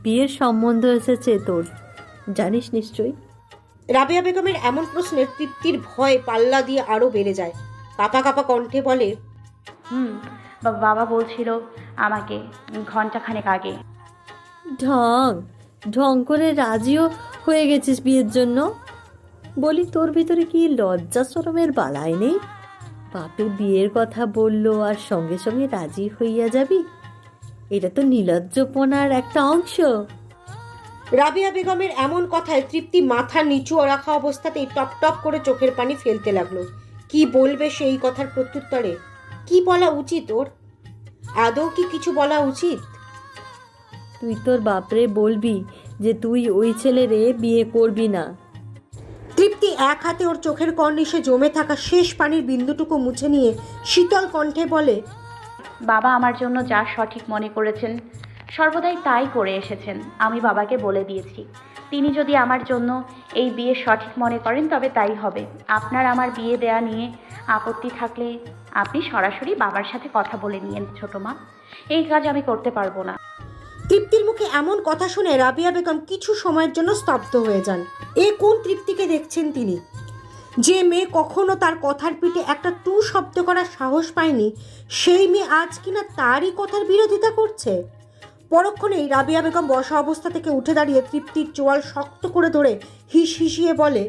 বিয়ের সম্বন্ধ এসেছে তোর, জানিস নিশ্চয়ই। রাবেয়া বেগমের এমন প্রশ্নের তৃপ্তির ভয় পাল্লা দিয়ে আরো বেড়ে যায়। কাঁপা কাঁপা কণ্ঠে বলে, হুম, বাবা বলছিল আমাকে ঘন্টাখানেক আগে। ঢং ঢং করে রাজিও হয়ে গেছিস বিয়ের জন্য? বলি, তোর ভিতরে কি লজ্জা শরমের বালাই নেই? বাপে বিয়ের কথা বললো আর সঙ্গে সঙ্গে রাজি হইয়া যাবি? এটা তো নির্লজ্জপনার একটা অংশ। রাবেয়া বেগমের এমন কথায় তৃপ্তি মাথা নিচু রাখা অবস্থাতেই টপ টপ করে চোখের পানি ফেলতে লাগলো। কি বলবে সেই কথার প্রত্যুত্তরে? কি বলা উচিত ওর? আদৌ কি কিছু বলা উচিত? তুই তোর বাপরে বলবি যে তুই ওই ছেলেরে বিয়ে করবি না। তৃপ্তি এক হাতে ওর চোখের কর্নিশে জমে থাকা শেষ পানির বিন্দুটুকু মুছে নিয়ে শীতল কণ্ঠে বলে, বাবা আমার জন্য যা সঠিক মনে করেছেন সর্বদাই তাই করে এসেছেন। আমি বাবাকে বলে দিয়েছি, তিনি যদি আমার জন্য এই বিয়ে সঠিক মনে করেন তবে তাই হবে। আপনার আমার বিয়ে দেয়া নিয়ে আপত্তি থাকলে আপনি সরাসরি বাবার সাথে কথা বলে নিয়েন ছোটো মা, এই কাজ আমি করতে পারবো না। তৃপ্তির মুখে এমন কথা শুনে রাবেয়া বেগম কিছু সময়ের জন্য স্তব্ধ হয়ে যান। এ কোন তৃপ্তিকে দেখছেন তিনি? যে মেয়ে কখনো তার কথার পিঠে একটা টু শব্দ করার সাহস পায়নি, সেই মেয়ে আজ কিনা তারই কথার বিরোধিতা করছে। পরক্ষণেই রাবেয়া বেগম বসা অবস্থা থেকে উঠে দাঁড়িয়ে তৃপ্তির চোয়াল শক্ত করে ধরে হিস হিসিয়ে বলে,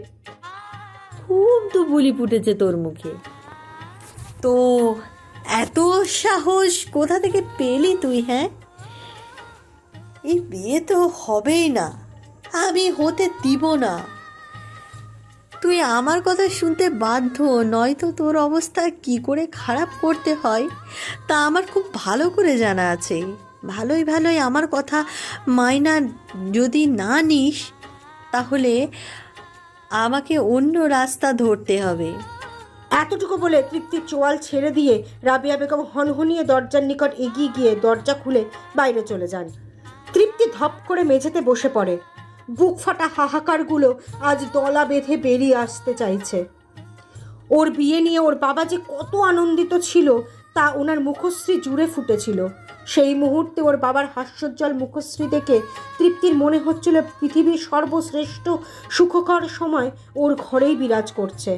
খুব তো বুলি ফুটেছে তোর মুখে। তো এত সাহস কোথা থেকে পেলি তুই? হ্যাঁ, এই বিয়ে তো হবেই না, আমি হতে দিব না। তুই আমার কথা শুনতে বাধ্য, নয়তো তোর অবস্থা কি করে খারাপ করতে হয় তা আমার খুব ভালো করে জানা আছে। ভালোই ভালোই আমার কথা মাইনা যদি না নিস তাহলে আমাকে অন্য রাস্তা ধরতে হবে। এতটুকু বলে তৃপ্তির চোয়াল ছেড়ে দিয়ে রাবেয়া বেগম হনহনিয়ে দরজার নিকট এগিয়ে গিয়ে দরজা খুলে বাইরে চলে যান। তৃপ্তি ধপ করে মেঝেতে বসে পড়ে। বুক ফাটা হাহাকারগুলো আজ দলা বেঁধে বেরিয়ে আসতে চাইছে। ওর বিয়ে নিয়ে ওর বাবা যে কত আনন্দিত ছিল তা ওনার মুখশ্রী জুড়ে ফুটেছিল। সেই মুহূর্তে ওর বাবার হাস্যোজ্জ্বল মুখশ্রী দেখে তৃপ্তির মনে হচ্ছিল পৃথিবীর সর্বশ্রেষ্ঠ সুখকর সময় ওর ঘরেই বিরাজ করছে।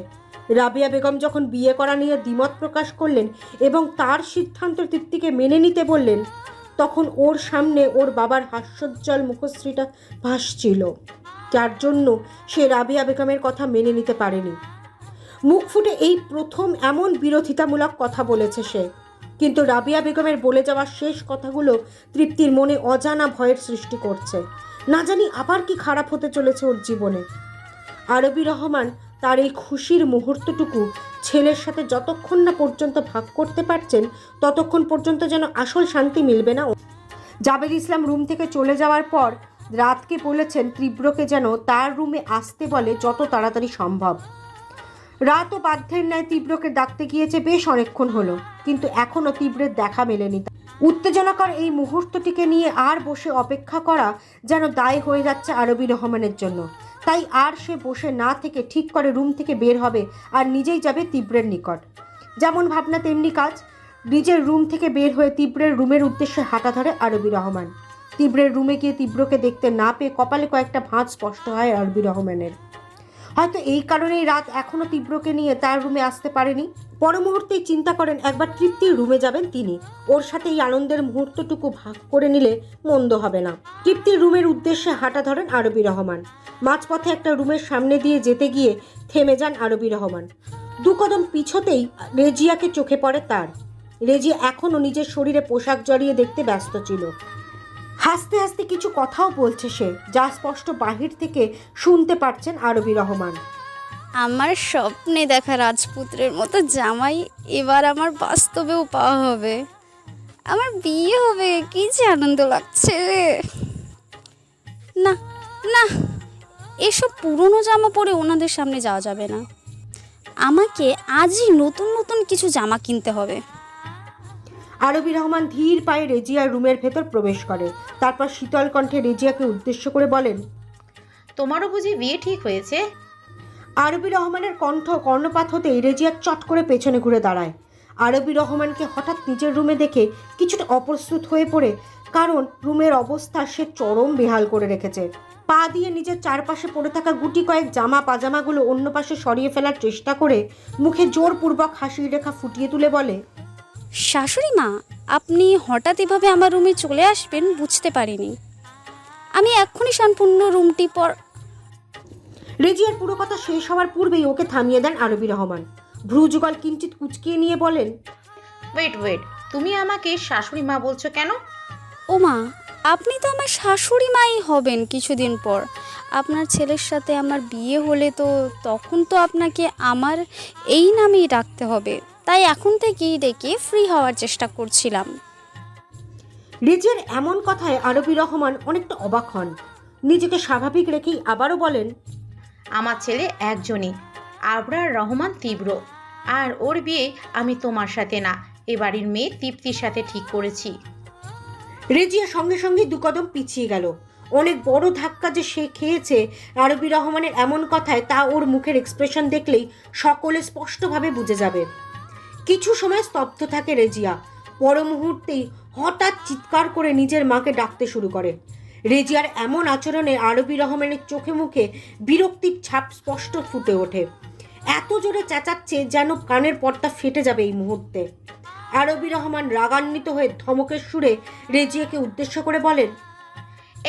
রাবেয়া বেগম যখন বিয়ে করা নিয়ে দ্বিমত প্রকাশ করলেন এবং তার সিদ্ধান্ত তৃপ্তিকে মেনে নিতে বললেন, তখন ওর সামনে ওর বাবার হাস্যোজ্জ্বল মুখশ্রীটা ভাসছিল, যার জন্য সে রাবেয়া বেগমের কথা মেনে নিতে পারেনি। মুখ ফুটে এই প্রথম এমন বিরোধিতামূলক কথা বলেছে সে। কিন্তু রাবেয়া বেগমের বলে যাওয়া শেষ কথাগুলো তৃপ্তির মনে অজানা ভয়ের সৃষ্টি করছে। না জানি আবার কি খারাপ হতে চলেছে ওর জীবনে। আরবি রহমান তার এই খুশির মুহূর্তটুকু ছেলের সাথে যতক্ষণ না পর্যন্ত ভাগ করতে পারছেন ততক্ষণ পর্যন্ত যেন আসল শান্তি মিলবে না। জাবেদ ইসলাম রুম থেকে চলে যাওয়ার পর রাতকে বলেছেন তীব্রকে যেন তার রুমে আসতে বলে যত তাড়াতাড়ি সম্ভব। রাতও বাধ্যের ন্যায় তীব্রকে ডাকতে গিয়েছে বেশ অনেকক্ষণ হলো, কিন্তু এখনও তীব্রের দেখা মেলেনি। উত্তেজনাকর এই মুহূর্তটিকে নিয়ে আর বসে অপেক্ষা করা যেন দায় হয়ে যাচ্ছে আরবি রহমানের জন্য। তাই আর সে বসে না থেকে ঠিক করে রুম থেকে বের হবে আর নিজেই যাবে তীব্রের নিকট। যেমন ভাবনা তেমনি কাজ। নিজের রুম থেকে বের হয়ে তীব্রের রুমের উদ্দেশ্যে হাঁটা ধরে আরবি রহমান। তীব্রের রুমে গিয়ে তীব্রকে দেখতে না পেয়ে কপালে কয়েকটা ভাঁজ স্পষ্ট হয় আরবি রহমানের। হয়তো এই কারণেই রাত এখনো তীব্রকে নিয়ে তার রুমে আসতে পারেনি। পর মুহূর্তেই চিন্তা করেন একবার তৃপ্তির রুমে যাবেন তিনি, ওর সাথে এই আনন্দের মুহূর্তটুকু ভাগ করে নিলে মন্দ হবে না। তৃপ্তির রুমের উদ্দেশ্যে হাঁটা ধরেন আরবি রহমান। মাঝপথে একটা রুমের সামনে দিয়ে যেতে গিয়ে থেমে যান আরবি রহমান। দু কদম পিছতেই রেজিয়াকে চোখে পড়ে তার। রেজিয়া এখনও নিজের শরীরে পোশাক জড়িয়ে দেখতে ব্যস্ত ছিল। হাসতে হাসতে কিছু কথাও বলছে সে, যা স্পষ্ট বাহির থেকে শুনতে পারছেন আরবি রহমান। আমার স্বপ্নে দেখা রাজপুত্রের মতো জামাই এবার আমার বাস্তবেও পাওয়া হবে। আমার বিয়ে হবে, কি যে আনন্দ লাগছে। না না, এসব পুরনো জামা পরে ওনাদের সামনে যাওয়া যাবে না। আমাকে আজই নতুন নতুন কিছু জামা কিনতে হবে। আরবি রহমান ধীর পায়ে রেজিয়ার রুমের ভেতর প্রবেশ করে। তারপর শীতল কণ্ঠে রেজিয়াকে উদ্দেশ্য করে বলেন, তোমারও বুঝি বিয়ে ঠিক হয়েছে? আরবি রহমানের কণ্ঠ কর্ণপাত হতেই রেজিয়া চট করে পেছনে ঘুরে দাঁড়ায়। আরবি রহমানকে হঠাৎ নিজের রুমে দেখে কিছুটা অপ্রস্তুত হয়ে পড়ে, কারণ রুমের অবস্থা সে চরম বেহাল করে রেখেছে। পা দিয়ে নিজের চারপাশে পড়ে থাকা গুটি কয়েক জামা পাজামাগুলো অন্য পাশে সরিয়ে ফেলার চেষ্টা করে মুখে জোরপূর্বক হাসির রেখা ফুটিয়ে তুলে বলে, শাশুড়ি মা, আপনি হঠাৎ এভাবে আমার রুমে চলে আসবেন বুঝতে পারিনি। আমি এক্ষুনি সম্পূর্ণ রুমটি রেজিয়ার পুরো কথা শেষ হওয়ার পূর্বেই ওকে থামিয়ে দেন আরবি রহমান। ভ্রুযুগল কিঞ্চিত কুচকিয়ে নিয়ে বলেন, ওয়েট, তুমি আমাকে শাশুড়ি মা বলছো কেন? ও মা, আপনি তো আমার শাশুড়ি মাই হবেন কিছুদিন পর। আপনার ছেলের সাথে আমার বিয়ে হলে তো তখন তো আপনাকে আমার এই নামেই ডাকতে হবে, তাই এখন থেকেই ডেকে ফ্রি হওয়ার চেষ্টা করছিলাম। রেজিয়ার এমন কথায় আরবি রহমান অনেকটা অবাক হন। নিজেকে স্বাভাবিক রেখেই আবারও বলেন, আমার ছেলে একজনই, আবরার রহমান তীব্র, আর ওর বিয়ে আমি তোমার সাথে না, এ বাড়ির মেয়ে তৃপ্তির সাথে ঠিক করেছি। রেজিয়া সঙ্গে সঙ্গে দুকদম পিছিয়ে গেল। অনেক বড় ধাক্কা যে সে খেয়েছে আরবি রহমানের এমন কথায়, তা ওর মুখের এক্সপ্রেশন দেখলেই সকলে স্পষ্টভাবে বুঝে যাবে। কিছু সময় স্তব্ধ থাকে রেজিয়া, পর মুহূর্তেই হঠাৎ চিৎকার করে নিজের মাকে ডাকতে শুরু করে। রেজিয়ার এমন আচরণে আরবি রহমানের চোখে মুখে বিরক্তির ছাপ স্পষ্ট ফুটে ওঠে। এত জোরে চেঁচাচ্ছে যেন কানের পর্দা ফেটে যাবে এই মুহূর্তে। আরবি রহমান রাগান্বিত হয়ে ধমকের সুরে রেজিয়াকে উদ্দেশ্য করে বলেন,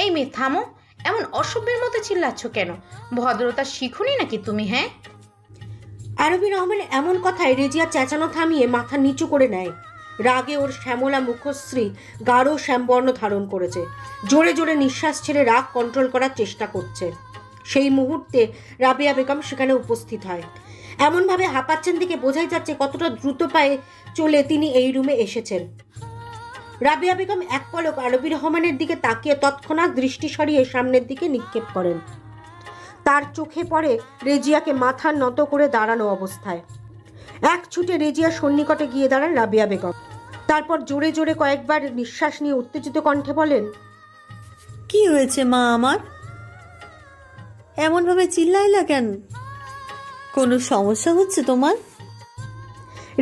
এই মেয়ে থামো, এমন অসভ্যের মতো চিল্লাচ্ছ কেন? ভদ্রতা শিখুনি নাকি তুমি? হ্যাঁ, আরবি রহমানের এমন কথায় রেজিয়া চেঁচানো থামিয়ে মাথা নিচু করে নেয়। রাগে ওর শ্যামলা মুখশ্রী গাঢ় শ্যামবর্ণ ধারণ করেছে। জোরে জোরে নিঃশ্বাস ছেড়ে রাগ কন্ট্রোল করার চেষ্টা করছে। সেই মুহূর্তে রাবিয়া বেগম সেখানে উপস্থিত হয়। এমনভাবে হাঁপাচ্ছেন দিকে বোঝাই যাচ্ছে কতটা দ্রুত পায়ে চলে তিনি এই রুমে এসেছেন। রাবিয়া বেগম এক পলক আরবি রহমানের দিকে তাকিয়ে তৎক্ষণাৎ দৃষ্টি সরিয়ে সামনের দিকে নিক্ষেপ করেন। তার চোখে পড়ে রেজিয়াকে মাথা নত করে দাঁড়ানো অবস্থায়। এক ছুটে রেজিয়ার সন্নিকটে গিয়ে দাঁড়ান রাবিয়া বেগম। তারপর জোরে জোরে কয়েকবার নিঃশ্বাস নিয়ে উত্তেজিত কণ্ঠে বলেন, কি হয়েছে মা আমার? এমনভাবে চিল্লাইলা কেন? কোনো সমস্যা হচ্ছে তোমার?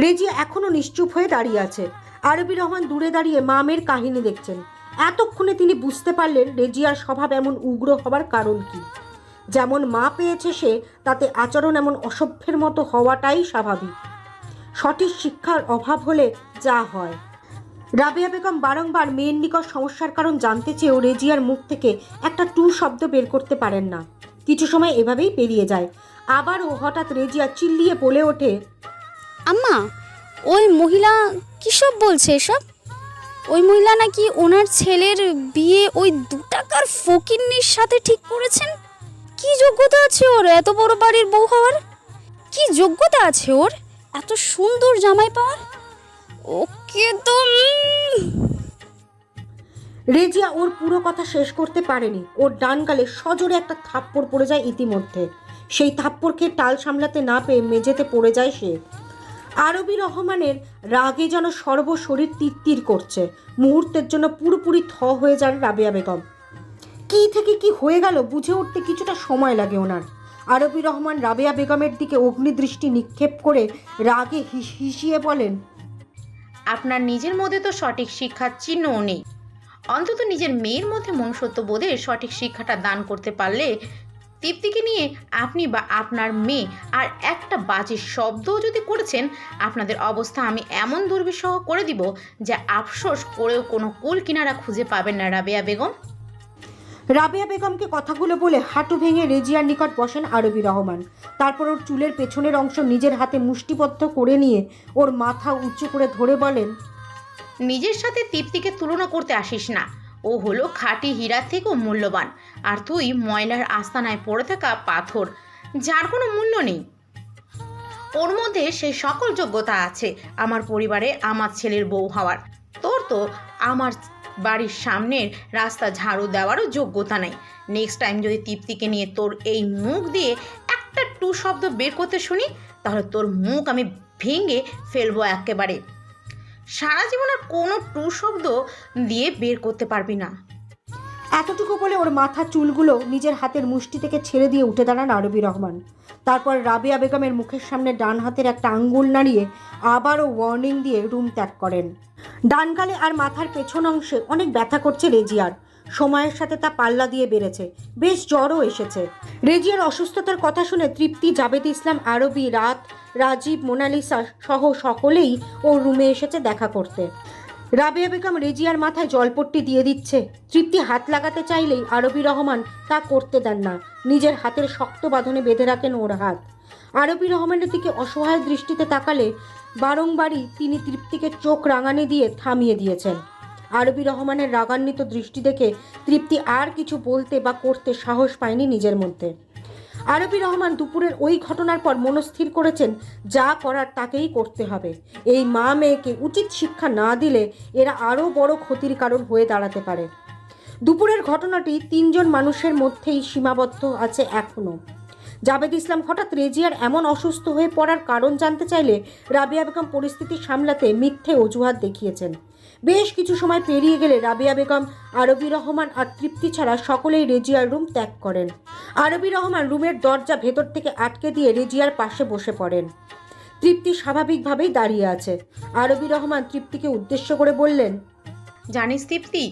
রেজিয়া এখনো নিশ্চুপ হয়ে দাঁড়িয়ে আছে। আরবি রহমান দূরে দাঁড়িয়ে মামের কাহিনী দেখছেন। এতক্ষণে তিনি বুঝতে পারলেন রেজিয়ার স্বভাব এমন উগ্র হবার কারণ কি। যেমন মা পেয়েছে সে, তাতে আচরণ এমন অসভ্যের মতো হওয়াটাই স্বাভাবিক। সঠিক শিক্ষার অভাব হলে যা হয়। রাবিয়া বেগম বারংবার মেয়ের নিকট সমস্যার কারণ জানতে চেয়েও রেজিয়ার মুখ থেকে একটা টু শব্দ বের করতে পারেন না। কিছু সময় এভাবেই পেরিয়ে যায়। আবারও হঠাৎ রেজিয়া চিল্লিয়ে বলে ওঠে, আম্মা, ওই মহিলা কী সব বলছে এসব? ওই মহিলা নাকি ওনার ছেলের বিয়ে ওই 2 টাকার ফকিন্নির সাথে ঠিক করেছেন। কি যোগ্যতা আছে ওর এত বড় বাড়ির বউ হওয়ার? কি যোগ্যতা আছে ওর এত সুন্দর জামাই পাওয়ার? ওকে তো রেজিয়া ওর পুরো কথা শেষ করতে পারেনি। ওর ডান গালে সজোরে একটা থাপ্পড় পড়ে যায় ইতিমধ্যে। সেই থাপ্পড়কে টাল সামলাতে না পেয়ে মেঝেতে পড়ে যায় সে। আরবি রহমানের রাগে যেন সর্বশরীর তিরতির করছে। মুহূর্তের জন্য পুরোপুরি থ হয়ে যান রাবিয়া বেগম। কি থেকে কি হয়ে গেল বুঝে উঠতে কিছুটা সময় লাগে ওনার। আরবি রহমান রাবিয়া বেগমের দিকে অগ্নিদৃষ্টি নিক্ষেপ করে রাগে হিসিয়ে বলেন, আপনার নিজের মধ্যে তো সঠিক শিক্ষার চিহ্নও নেই। অন্তত নিজের মেয়ের মধ্যে মনুষ্যত্ব বোধের সঠিক শিক্ষাটা দান করতে পারলে তৃপ্তিকে নিয়ে আপনি বা আপনার মেয়ে আর একটা বাজে শব্দও যদি করেছেন, আপনাদের অবস্থা আমি এমন দুর্বিষহ করে দিব যে আফসোস করেও কোনো কুল কিনারা খুঁজে পাবেন না রাবিয়া বেগম। রাবিয়া বেগমকে কথাগুলো বলে হাঁটু ভেঙে রেজিয়ার নিকট বসেন আরবি রহমান। তারপর ওর চুলের পেছনের অংশ নিজের হাতে মুষ্টিবদ্ধ করে নিয়ে ওর মাথা উঁচু করে ধরে বলেন, নিজের সাথে তৃপ্তিকে তুলনা করতে আসিস না। ও হলো খাঁটি হীরার থেকেও মূল্যবান, আর তুই ময়লার আস্তানায় পড়ে থাকা পাথর, যার কোনো মূল্য নেই। ওর মধ্যে সেই সকল যোগ্যতা আছে আমার পরিবারে আমার ছেলের বউ হওয়ার। তোর তো আমার বাড়ির সামনের রাস্তা ঝাড়ু দেওয়ারও যোগ্যতা নেই। নেক্সট টাইম যদি তৃপ্তিকে নিয়ে তোর এই মুখ দিয়ে একটা টু শব্দ বের করতে শুনি, তাহলে তোর মুখ আমি ভেঙে ফেলবো একেবারে। সারা জীবন আর কোনো টু শব্দ দিয়ে বের করতে পারবি না। এতটুকু বলে ওর মাথা চুলগুলো নিজের হাতের মুষ্টি থেকে ছেড়ে দিয়ে উঠে দাঁড়ান আরবি রহমান। তারপর রাবেয়া বেগমের মুখের সামনে ডান হাতের একটা আঙ্গুল নাড়িয়ে আবারও ওয়ার্নিং দিয়ে রুম ত্যাগ করেন। ডান গালে আর মাথার পেছন অংশে অনেক ব্যথা করছে রেজিয়ার। সময়ের সাথে তা পাল্লা দিয়ে বেড়েছে, বেশ জ্বরও এসেছে। রেজিয়ার অসুস্থতার কথা শুনে তৃপ্তি, জাবেদ ইসলাম, আরবি, রাত, রাজীব, মোনালিসা সহ সকলেই ওর রুমে এসেছে দেখা করতে। রাবেয়া বেগম রেজিয়ার মাথায় জলপট্টি দিয়ে দিচ্ছে। তৃপ্তি হাত লাগাতে চাইলেই আরবি রহমান তা করতে দেন না, নিজের হাতের শক্ত বাঁধনে বেঁধে রাখেন ওর হাত। আরবি রহমানের দিকে অসহায় দৃষ্টিতে তাকালে বারংবারই তিনি তৃপ্তিকে চোখ রাঙানি দিয়ে থামিয়ে দিয়েছেন। আরবি রহমানের রাগান্বিত দৃষ্টি দেখে তৃপ্তি আর কিছু বলতে বা করতে সাহস পায়নি নিজের মধ্যে। আরবি রহমান দুপুরের ওই ঘটনার পর মনস্থির করেছেন যা করার তাকেই করতে হবে। এই মা মেয়েকে উচিত শিক্ষা না দিলে এরা আরও বড় ক্ষতির কারণ হয়ে দাঁড়াতে পারে। দুপুরের ঘটনাটি 3 জন মানুষের মধ্যেই সীমাবদ্ধ আছে এখনও। জাবেদ ইসলাম হঠাৎ রেজিয়ার এমন অসুস্থ হয়ে পড়ার কারণ জানতে চাইলে রাবেয়া বেগম পরিস্থিতি সামলাতে মিথ্যে অজুহাত দেখিয়েছেন। বেশ কিছু সময় পেরিয়ে গেলে রাবেয়া বেগম, আরবি রহমান আর তৃপ্তি ছাড়া সকলেই রেজিয়ার রুম ত্যাগ করেন। আরবি রহমান রুমের দরজা ভেতর থেকে আটকে দিয়ে রেজিয়ার পাশে বসে পড়েন। তৃপ্তি স্বাভাবিকভাবেই দাঁড়িয়ে আছে। আরবি রহমান তৃপ্তিকে উদ্দেশ্য করে বললেন, জানিস তৃপ্তি,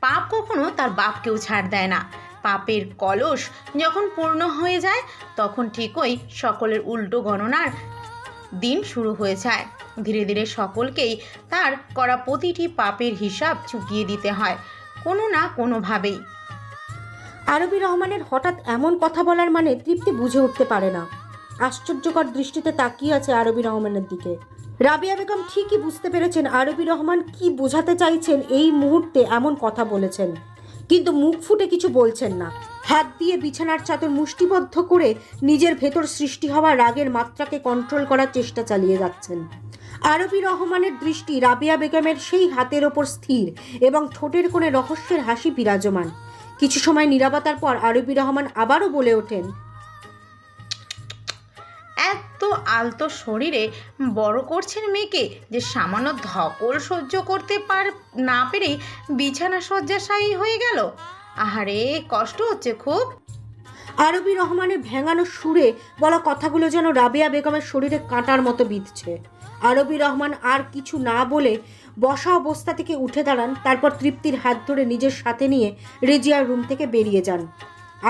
পাপ কখনো তার বাপকেও ছাড় দেয় না। পাপের কলস যখন পূর্ণ হয়ে যায় তখন ঠিকই সকলের উল্টো গণনার দিন শুরু হয়ে যায়। ধীরে ধীরে সকলকেই তার করা প্রতিটি পাপের হিসাব চুকিয়ে দিতে হয় কোনো না কোনোভাবেই। আরবি রহমানের হঠাৎ এমন কথা বলার মানে তৃপ্তি বুঝে উঠতে পারে না। আশ্চর্যকর দৃষ্টিতে তাকিয়ে আছে আরবি রহমানের দিকে। রাবেয়া বেগম ঠিকই বুঝতে পেরেছেন আরবি রহমান কি বোঝাতে চাইছেন, এই মুহূর্তে এমন কথা বলেছেন, কিন্তু মুখ ফুটে কিছু বলছেন না। হাত দিয়ে বিছানার চাদর মুষ্টিবদ্ধ করে নিজের ভেতর সৃষ্টি হওয়া রাগের মাত্রাকে কন্ট্রোল করার চেষ্টা চালিয়ে যাচ্ছেন। আরবি রহমানের দৃষ্টি রাবেয়া বেগমের সেই হাতের ওপর স্থির এবং ঠোঁটের কোণে রহস্যের হাসি বিরাজমান। কিছু সময় নীরবতার পর আরবি রহমান আবারও বলে ওঠেন, এত আলতো শরীরে বড় করছেন মেয়েকে যে সামান্য ধকল সহ্য করতে না পেরেই বিছানা শয্যাশায়ী হয়ে গেল। আহারে, কষ্ট হচ্ছে খুব। আরবি রহমানের ভেঙানো সুরে বলা কথাগুলো যেন রাবেয়া বেগমের শরীরে কাঁটার মতো বিঁধছে। আরবি রহমান আর কিছু না বলে বসা অবস্থা থেকে উঠে দাঁড়ান। তারপর তৃপ্তির হাত ধরে নিজের সাথে নিয়ে রেজিয়ার রুম থেকে বেরিয়ে যান।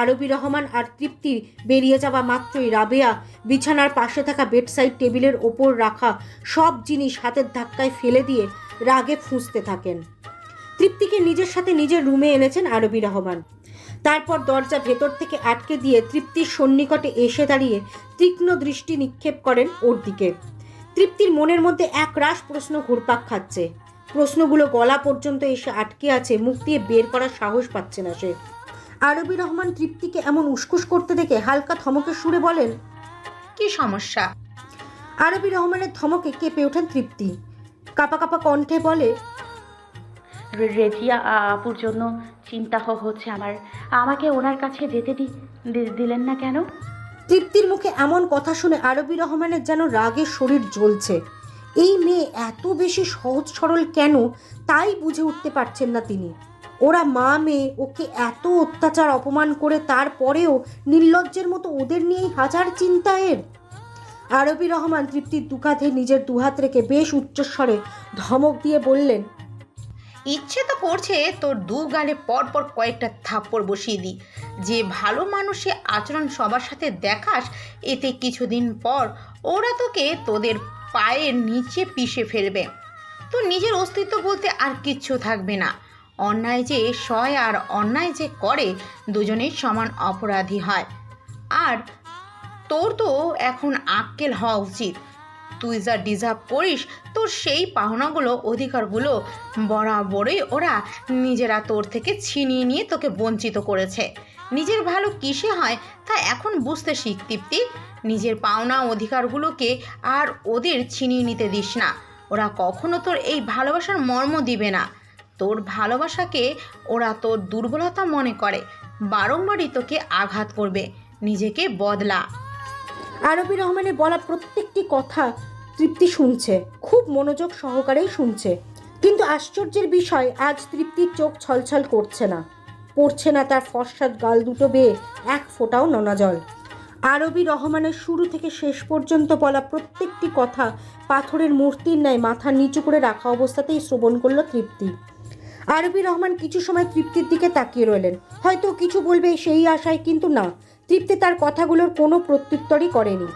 আরবি রহমান আর তৃপ্তি বেরিয়ে যাওয়া মাত্রই রাবেয়া বিছানার পাশে থাকা বেডসাইড টেবিলের ওপর রাখা সব জিনিস হাতের ধাক্কায় ফেলে দিয়ে রাগে ফুঁসতে থাকেন। তৃপ্তিকে নিজের সাথে নিজের রুমে এনেছেন আরবি রহমান। তারপর দরজা ভেতর থেকে আটকে দিয়ে তৃপ্তির সন্নিকটে এসে দাঁড়িয়ে তীক্ষ্ণ দৃষ্টি নিক্ষেপ করেন ওর দিকে। তৃপ্তির মনের মধ্যে একরাশ প্রশ্ন ঘুরপাক খাচ্ছে। প্রশ্নগুলো গলা পর্যন্ত এসে আটকে আছে, মুখ দিয়ে বের করার সাহস পাচ্ছে না সে। আরবি রহমান তৃপ্তিকে এমন উসকুস করতে দেখে হালকা ধমকের সুরে বলেন, কি সমস্যা? আরবি রহমানের ধমকে কেঁপে ওঠেন তৃপ্তি। কাপা কাপা কণ্ঠে বলে, রেজিয়া আপুর জন্য চিন্তা হচ্ছে আমার। আমাকে ওনার কাছে যেতে দিলেন না কেন? তৃপ্তির মুখে এমন কথা শুনে আরবি রহমানের যেন রাগে শরীর জ্বলছে। এই মেয়ে এত বেশি সহজ সরল কেন তাই বুঝে উঠতে পারছেন না তিনি। ওরা মা মেয়ে, ওকে এত অত্যাচার অপমান করে তারপরেও নির্লজ্জের মতো ওদের নিয়েই হাজার চিন্তায়ের। আরবি রহমান তৃপ্তির দুকাঁধে নিজের দুহাত রেখে বেশ উচ্চস্বরে ধমক দিয়ে বললেন, ইচ্ছে তো করছে তোর দু গালে পরপর কয়েকটা থাপ্পড় বসিয়ে দিই। যে ভালো মানুষের আচরণ সবার সাথে দেখাস, এতে কিছুদিন পর ওরা তোকে তোদের পায়ের নিচে পিষে ফেলবে। তোর নিজের অস্তিত্ব বলতে আর কিচ্ছু থাকবে না। অন্যায় যে সয় আর অন্যায় যে করে দুজনেই সমান অপরাধী হয়। আর তোর তো এখন আক্কেল হওয়া উচিত। তুই যা ডিজার্ভ করিস তোর সেই পাওনাগুলো, অধিকারগুলো বরাবরই ওরা নিজেরা তোর থেকে ছিনিয়ে নিয়ে তোকে বঞ্চিত করেছে। নিজের ভালো কিসে হয় তা এখন বুঝতে শিখ তৃপ্তি। নিজের পাওনা অধিকারগুলোকে আর ওদের ছিনিয়ে নিতে দিস না। ওরা কখনো তোর এই ভালোবাসার মর্ম দিবে না। তোর ভালোবাসাকে ওরা তোর দুর্বলতা মনে করে, বারংবারই তোকে আঘাত করবে। নিজেকে বদলা। আরবি রহমানের বলা প্রত্যেকটি কথা তৃপ্তি শুনছে, খুব মনোযোগ সহকারেই শুনছে। কিন্তু আশ্চর্যের বিষয়, আজ তৃপ্তির চোখ ছলছল করছে না, পড়ছে না তার ফর্সা গাল দুটো বেয়ে এক ফোঁটাও নোনা জল। আরবি রহমানের শুরু থেকে শেষ পর্যন্ত বলা প্রত্যেকটি কথা পাথরের মূর্তির ন্যায় মাথা নিচু করে রাখা অবস্থাতেই শ্রবণ করল তৃপ্তি। আরবি রহমান কিছু সময় তৃপ্তির দিকে তাকিয়ে রইলেন, হয়তো কিছু বলবে সেই আশায়, কিন্তু না, তৃপ্তি তার কথাগুলোর কোনো প্রত্যুত্তরই করেনি।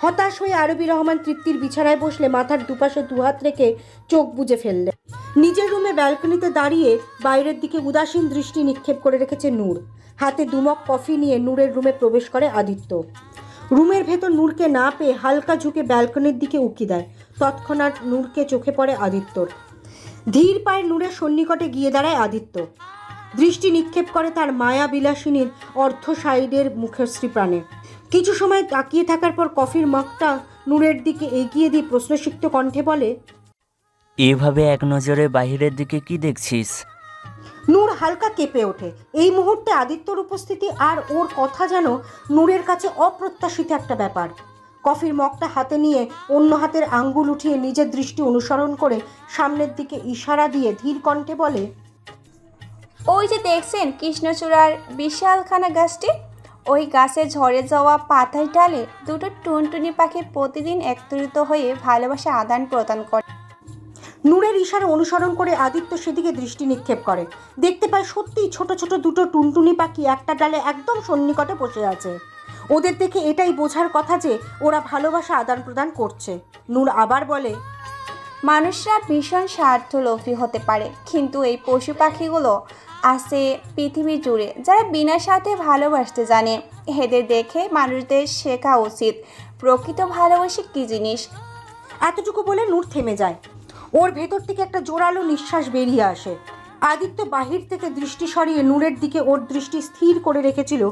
হতাশ হয়ে আরবি রহমান তৃপ্তির বিছানায় বসলে মাথার দুপাশে দুহাত রেখে চোখ বুজে ফেললেন। নিজের রুমে ব্যালকনিতে দাঁড়িয়ে বাইরের দিকে উদাসীন দৃষ্টি নিক্ষেপ করে রেখেছে নূর। হাতে দুমক কফি নিয়ে নূরের রুমে প্রবেশ করে আদিত্য। রুমের ভেতর নূরকে না পেয়ে হালকা ঝুঁকে ব্যালকনির দিকে উকি দেয়। তৎক্ষণাৎ নূরকে চোখে পড়ে আদিত্যর। ধীর পায়ে নূরের সন্নিকটে গিয়ে দাঁড়ায় আদিত্য। দৃষ্টি নিক্ষেপ করে তার মায়া বিলাসিনীর অর্ধ সাইডের মুখশ্রী প্রাণে। কিছু সময় তাকিয়ে থাকার পর কফির মগটা নূরের দিকে এগিয়ে দিয়ে প্রশ্নসিক্ত কণ্ঠে বলে, এভাবে এক নজরে বাহিরের দিকে কি দেখছিস? নূর হালকা কেঁপে ওঠে। এই মুহূর্তে আদিত্যর উপস্থিতি আর ওর কথা যেন নূরের কাছে অপ্রত্যাশিত একটা ব্যাপার। কফির মগটা হাতে নিয়ে অন্য হাতের আঙ্গুল উঠিয়ে নিজের দৃষ্টি অনুসরণ করে সামনের দিকে ইশারা দিয়ে ধীর কণ্ঠে বলে, ওই যে দেখছেন কৃষ্ণচূড়ার বিশালখানা গাছটি, ওই গাছে ঝরে যাওয়া পাতায় ডালে দুটো টুনটুনি পাখি প্রতিদিন একত্রিত হয়ে ভালোবাসা আদান প্রদান করে। নূরের ইশারা অনুসরণ করে আদিত্য সেদিকে দৃষ্টি নিক্ষেপ করে। দেখতে পায় সত্যিই ছোট ছোট দুটো টুনটুনি পাখি একটা ডালে একদম সন্নিকটে বসে আছে। ওদের দেখে এটাই বোঝার কথা যে ওরা ভালোবাসা আদান প্রদান করছে। নূর আবার বলে, মানুষরা ভীষণ স্বার্থলোভী হতে পারে, কিন্তু এই পশু পাখিগুলো আছে পৃথিবী জুড়ে যারা বিনা স্বার্থে ভালোবাসতে জানে। এদের দেখে মানুষদের শেখা উচিত প্রকৃত ভালোবাসা কী জিনিস। এতটুকু বলে নূর থেমে যায়। ওর ভেতর থেকে একটা জোরালো নিঃশ্বাস বেরিয়ে আসে। আদিত্য বাহির থেকে দৃষ্টি সরিয়ে নূরের দিকে ওর দৃষ্টি স্থির করে রেখেছিল।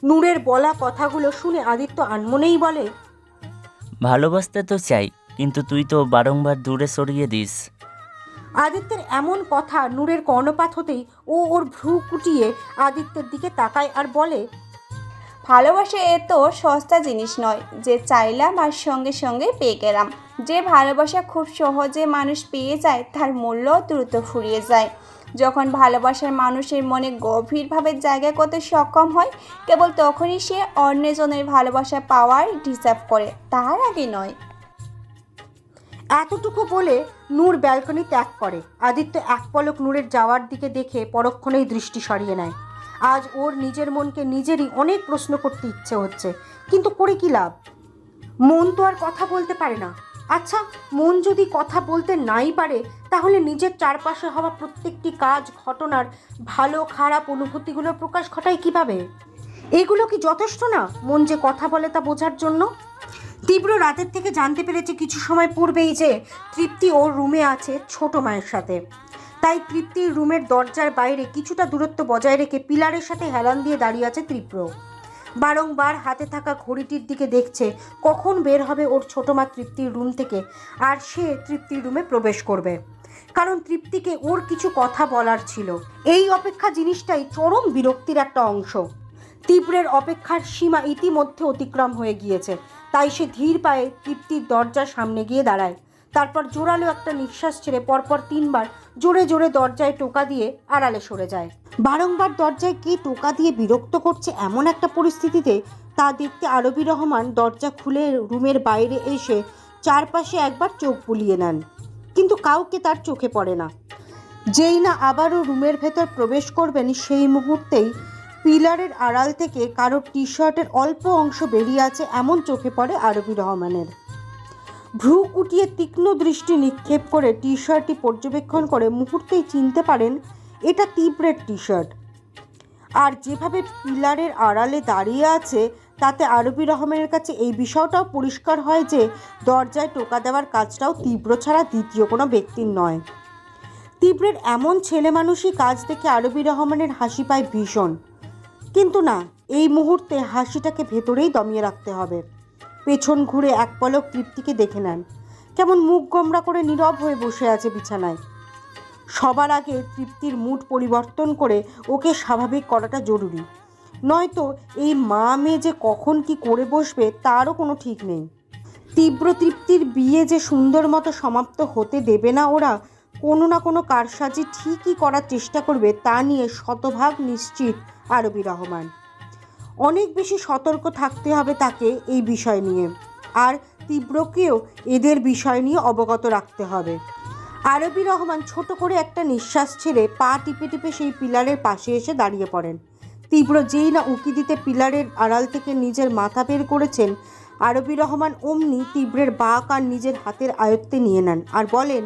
নূরের বলা কথাগুলো শুনে আদিত্য আনমনেই বলে, ভালোবাসতে তো চাই, কিন্তু তুই তো বারংবার দূরে সরিয়ে দিস। আদিত্যের এমন কথা নূরের কর্ণপাত হতেই ও ওর ভ্রু কুটিয়ে আদিত্যের দিকে তাকায় আর বলে, ভালোবাসা এত সস্তা জিনিস নয় যে চাইলাম আর সঙ্গে সঙ্গে পেয়ে গেলাম। যে ভালোবাসা খুব সহজে মানুষ পেয়ে যায় তার মূল্য দ্রুত ফুরিয়ে যায়। যখন ভালোবাসার মানুষের মনে গভীরভাবে জায়গা করতে সক্ষম হয়, কেবল তখনই সে অন্যজনের ভালোবাসা পাওয়ার ডিজার্ভ করে, তার আগে নয়। এতটুকু বলে নূর ব্যালকনি ত্যাগ করে। আদিত্য এক পলক নূরের যাওয়ার দিকে দেখে পরক্ষণেই দৃষ্টি সরিয়ে নেয়। আজ ওর নিজের মনকে নিজেরই অনেক প্রশ্ন করতে ইচ্ছে হচ্ছে, কিন্তু করে কি লাভ? মন তো আর কথা বলতে পারে না। আচ্ছা, মন যদি কথা বলতে নাই পারে, তাহলে নিজের চারপাশে হওয়া প্রত্যেকটি কাজ, ঘটনার ভালো খারাপ অনুভূতিগুলো প্রকাশ ঘটায় কিভাবে? এগুলো কি যথেষ্ট না মন যে কথা বলে তা বোঝার জন্য? তীব্র রাতের থেকে জানতে পেরেছে কিছু সময় পূর্বেই যে তৃপ্তি ওর রুমে আছে ছোট মায়ের সাথে। তাই তৃপ্তির রুমের দরজার বাইরে কিছুটা দূরত্ব বজায় রেখে পিলারের সাথে হেলান দিয়ে দাঁড়িয়ে আছে তীব্র। বারংবার হাতে থাকা ঘড়িটির দিকে দেখছে কখন বের হবে ওর ছোট মা তৃপ্তির রুম থেকে, আর সে তৃপ্তির রুমে প্রবেশ করবে। কারণ তৃপ্তিকে ওর কিছু কথা বলার ছিল। এই অপেক্ষা জিনিসটাই চরম বিরক্তির একটা অংশ। তীব্রের অপেক্ষার সীমা ইতিমধ্যে অতিক্রম হয়ে গিয়েছে। তাই সে ধীর পায়ে তৃপ্তির দরজার সামনে গিয়ে দাঁড়ায়। তারপর জোরালো একটা নিঃশ্বাস ছেড়ে পরপর 3 বার জোরে জোরে দরজায় টোকা দিয়ে আড়ালে সরে যায়। বারংবার দরজায় কে টোকা দিয়ে বিরক্ত করছে এমন একটা পরিস্থিতিতে তা দেখতে আরবি রহমান দরজা খুলে রুমের বাইরে এসে চারপাশে একবার চোখ বুলিয়ে নেন, কিন্তু কাউকে তার চোখে পড়ে না। যেই না আবারও রুমের ভেতর প্রবেশ করবেন, সেই মুহূর্তেই পিলারের আড়াল থেকে কারো টি শার্টের অল্প অংশ বেরিয়ে আছে এমন চোখে পড়ে আরবি রহমানের। ভ্রু কুটিয়ে তীক্ষ্ণ দৃষ্টি নিক্ষেপ করে টি শার্টটি পর্যবেক্ষণ করে মুহূর্তেই চিনতে পারেন এটা তীব্রের টি শার্ট। আর যেভাবে পিলারের আড়ালে দাঁড়িয়ে আছে তাতে আরবি রহমানের কাছে এই বিষয়টাও পরিষ্কার হয় যে দরজায় টোকা দেওয়ার কাজটাও তীব্র ছাড়া দ্বিতীয় কোনো ব্যক্তির নয়। তীব্রের এমন ছেলে মানুষই কাজ দেখে আরবি রহমানের হাসি পায় ভীষণ, কিন্তু না, এই মুহূর্তে হাসিটাকে ভেতরেই দমিয়ে রাখতে হবে। পেছন ঘুরে এক পলক তৃপ্তিকে দেখে নেন, কেমন মুখ গোমড়া করে নীরব হয়ে বসে আছে বিছানায়। সবার আগে তৃপ্তির মুড পরিবর্তন করে ওকে স্বাভাবিক করাটা জরুরি, নয়তো এই মা মেয়ে যে কখন কি করে বসবে তারও কোনো ঠিক নেই। তীব্র তৃপ্তির বিয়ে যে সুন্দর মতো সমাপ্ত হতে দেবে না ওরা, কোনো না কোনো কারসাজি ঠিকই করার চেষ্টা করবে তা নিয়ে শতভাগ নিশ্চিত আরবি রহমান। অনেক বেশি সতর্ক থাকতে হবে তাকে এই বিষয় নিয়ে, আর তীব্রকেও এদের বিষয় নিয়ে অবগত রাখতে হবে। আরবি রহমান ছোট করে একটা নিঃশ্বাস ছেড়ে পা টিপে টিপে সেই পিলারের পাশে এসে দাঁড়িয়ে পড়েন। তীব্র যেই না উঁকি দিতে পিলারের আড়াল থেকে নিজের মাথা বের করেছেন, আরবি রহমান অমনি তীব্রের বাঁ কান নিজের হাতের আয়ত্তে নিয়ে নেন আর বলেন,